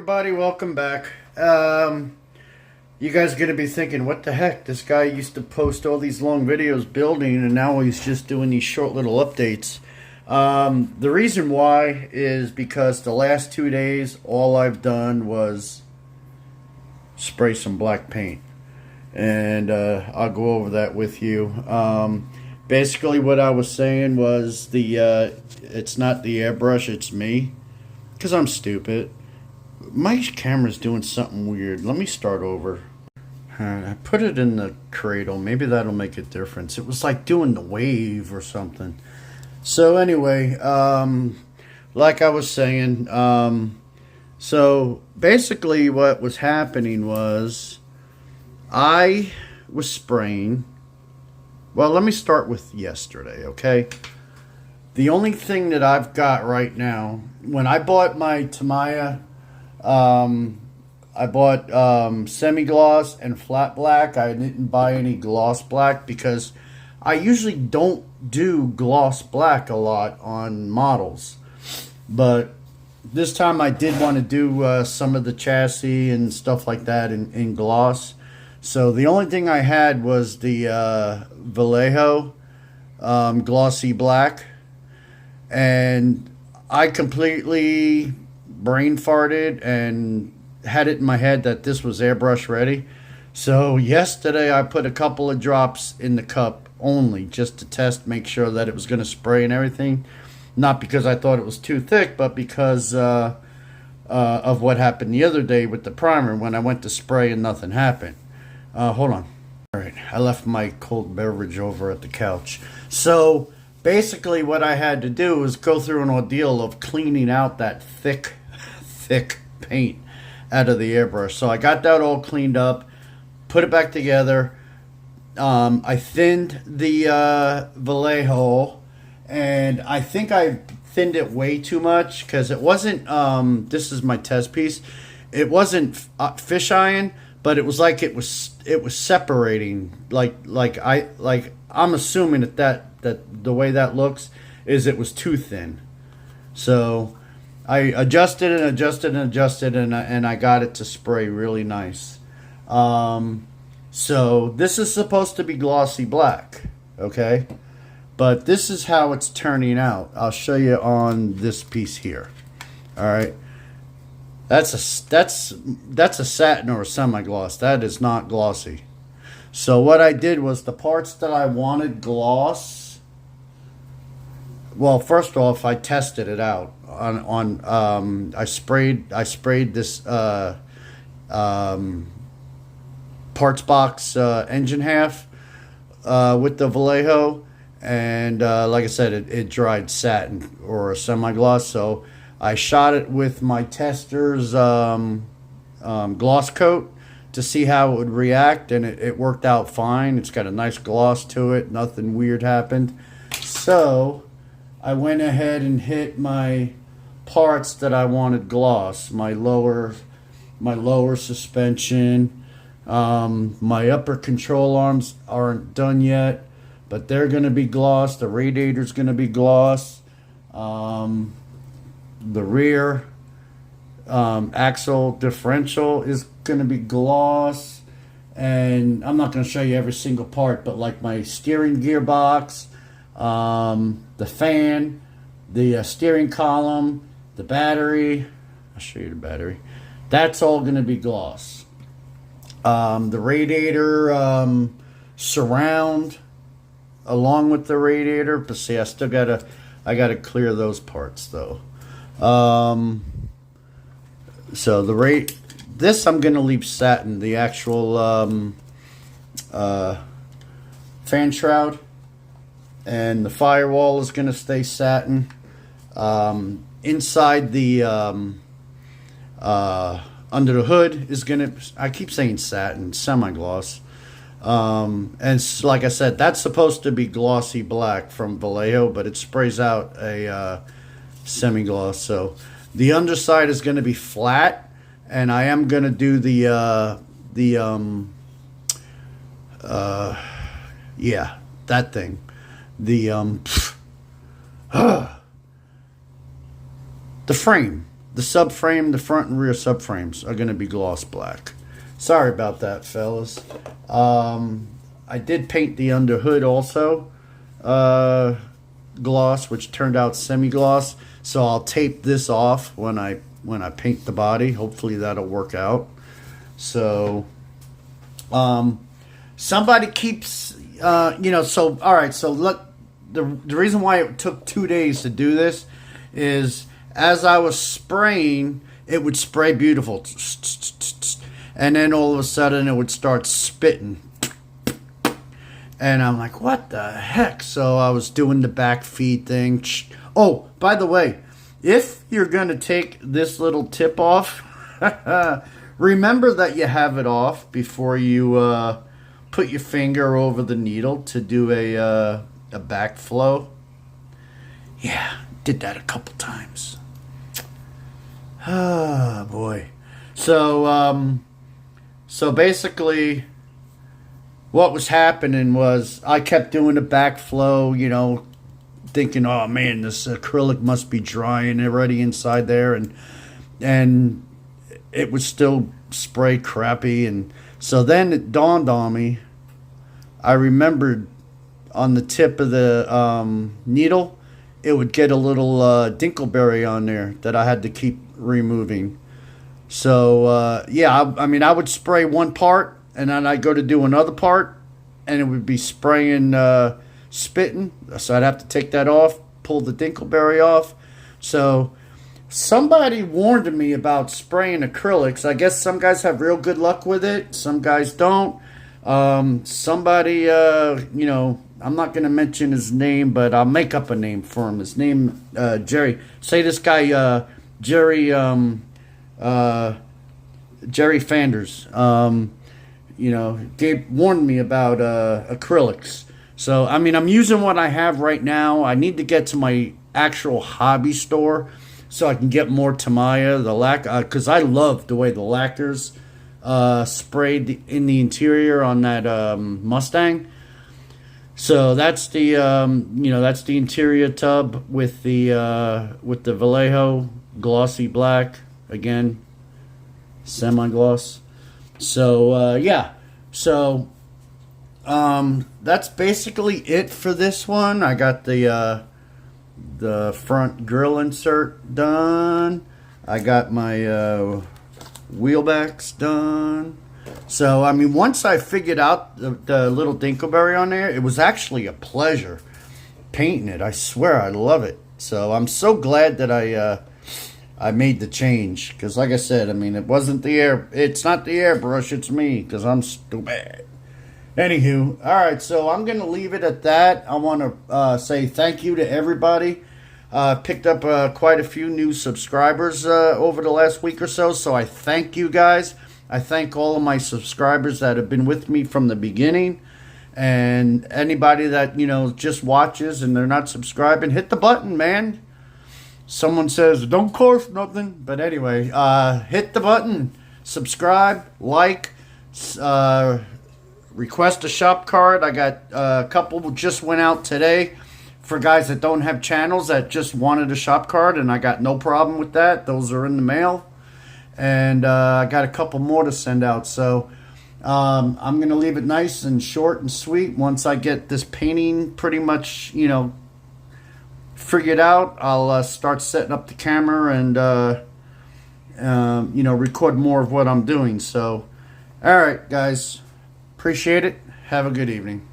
everybody, welcome back. You guys are going to be thinking, what the heck? This guy used to post all these long videos building, and now he's just doing these short little updates. The reason why is because the last 2 days, all I've done was spray some black paint. And I'll go over that with you. Basically, what I was saying was it's not the airbrush, it's me. Because I'm stupid. My camera's doing something weird. Let me start over. I put it in the cradle. Maybe that'll make a difference. It was like doing the wave or something. So anyway, like I was saying, so basically what was happening was I was spraying. Well, let me start with yesterday, okay? The only thing that I've got right now, when I bought my Tamiya, I bought semi-gloss and flat black. I didn't buy any gloss black because I usually don't do gloss black a lot on models. But this time I did want to do some of the chassis and stuff like that in gloss. So the only thing I had was the Vallejo glossy black. And I completely brain farted and had it in my head that this was airbrush ready. So yesterday I put a couple of drops in the cup only just to test, make sure that it was going to spray and everything. Not because I thought it was too thick, but because of what happened the other day with the primer when I went to spray and nothing happened. Hold on. All right, I left my cold beverage over at the couch. So basically what I had to do was go through an ordeal of cleaning out that thick paint out of the airbrush. So I got that all cleaned up, put it back together. I thinned the Vallejo, and I think I thinned it way too much because it wasn't, this is my test piece, it wasn't fish iron, but it was like it was separating, like I'm assuming that the way that looks is it was too thin. So I adjusted and adjusted and adjusted, and I got it to spray really nice. So this is supposed to be glossy black, okay? But this is how it's turning out. I'll show you on this piece here. All right. That's a satin or a semi-gloss. That is not glossy. So what I did was the parts that I wanted gloss. Well, first off, I tested it out I sprayed this parts box engine half with the Vallejo, and like I said, it dried satin or a semi-gloss. So I shot it with my tester's gloss coat to see how it would react, and it worked out fine. It's got a nice gloss to it. Nothing weird happened. So I went ahead and hit my parts that I wanted gloss. My lower suspension, my upper control arms aren't done yet, but they're going to be gloss. The radiator's going to be gloss. The rear axle differential is going to be gloss, and I'm not going to show you every single part, but like my steering gearbox, the fan, the steering column, the battery, I'll show you the battery, that's all going to be gloss. The radiator surround along with the radiator, but see, I still I gotta clear those parts though. So this I'm gonna leave satin, the actual fan shroud, and the firewall is gonna stay satin. Inside the under the hood is gonna, I keep saying satin, semi-gloss. And like I said, that's supposed to be glossy black from Vallejo, but it sprays out a semi-gloss. So the underside is going to be flat, and I am going to do yeah, that thing, the frame, the subframe, the front and rear subframes are going to be gloss black. Sorry about that, fellas. I did paint the under hood also gloss, which turned out semi-gloss. So I'll tape this off when I paint the body. Hopefully that'll work out. So somebody keeps so all right. So look, the reason why it took 2 days to do this is as I was spraying, it would spray beautiful, and then all of a sudden it would start spitting. And I'm like, what the heck? So I was doing the back feed thing. Oh, by the way, if you're going to take this little tip off, remember that you have it off before you put your finger over the needle to do a backflow. Yeah, did that a couple times. Ah, boy. So basically, what was happening was I kept doing the backflow, thinking, oh man, this acrylic must be drying already inside there, and it was still spray crappy. And so then it dawned on me. I remembered on the tip of the needle, it would get a little dingleberry on there that I had to keep removing. So yeah, I mean, I would spray one part, and then I'd go to do another part, and it would be spraying, spitting. So I'd have to take that off, pull the dingleberry off. So somebody warned me about spraying acrylics. I guess some guys have real good luck with it. Some guys don't. Somebody, I'm not going to mention his name, but I'll make up a name for him. His name, Jerry. Say this guy, Jerry Fanders. Warned me about acrylics. So, I mean, I'm using what I have right now. I need to get to my actual hobby store so I can get more Tamiya, the lacquer, because I love the way the lacquers sprayed in the interior on that Mustang. So that's the that's the interior tub with the Vallejo glossy black, again, semi-gloss. So yeah, so that's basically it for this one. I got the front grill insert done. I got my wheel backs done. So I mean, once I figured out the little dingleberry on there, it was actually a pleasure painting it. I swear, I love it. So I'm so glad that I made the change, because like I said, I mean, it's not the airbrush, it's me, because I'm stupid. Anywho, all right, so I'm gonna leave it at that. I want to say thank you to everybody. Picked up quite a few new subscribers over the last week or so I thank you guys. I thank all of my subscribers that have been with me from the beginning, and anybody that just watches and they're not subscribing, hit the button, man. Someone says, don't cost nothing. But anyway, hit the button. Subscribe, like, request a shop card. I got a couple just went out today for guys that don't have channels that just wanted a shop card, and I got no problem with that. Those are in the mail. And I got a couple more to send out. So I'm going to leave it nice and short and sweet. Once I get this painting pretty much, figured out, I'll start setting up the camera and record more of what I'm doing. So all right, guys, appreciate it. Have a good evening.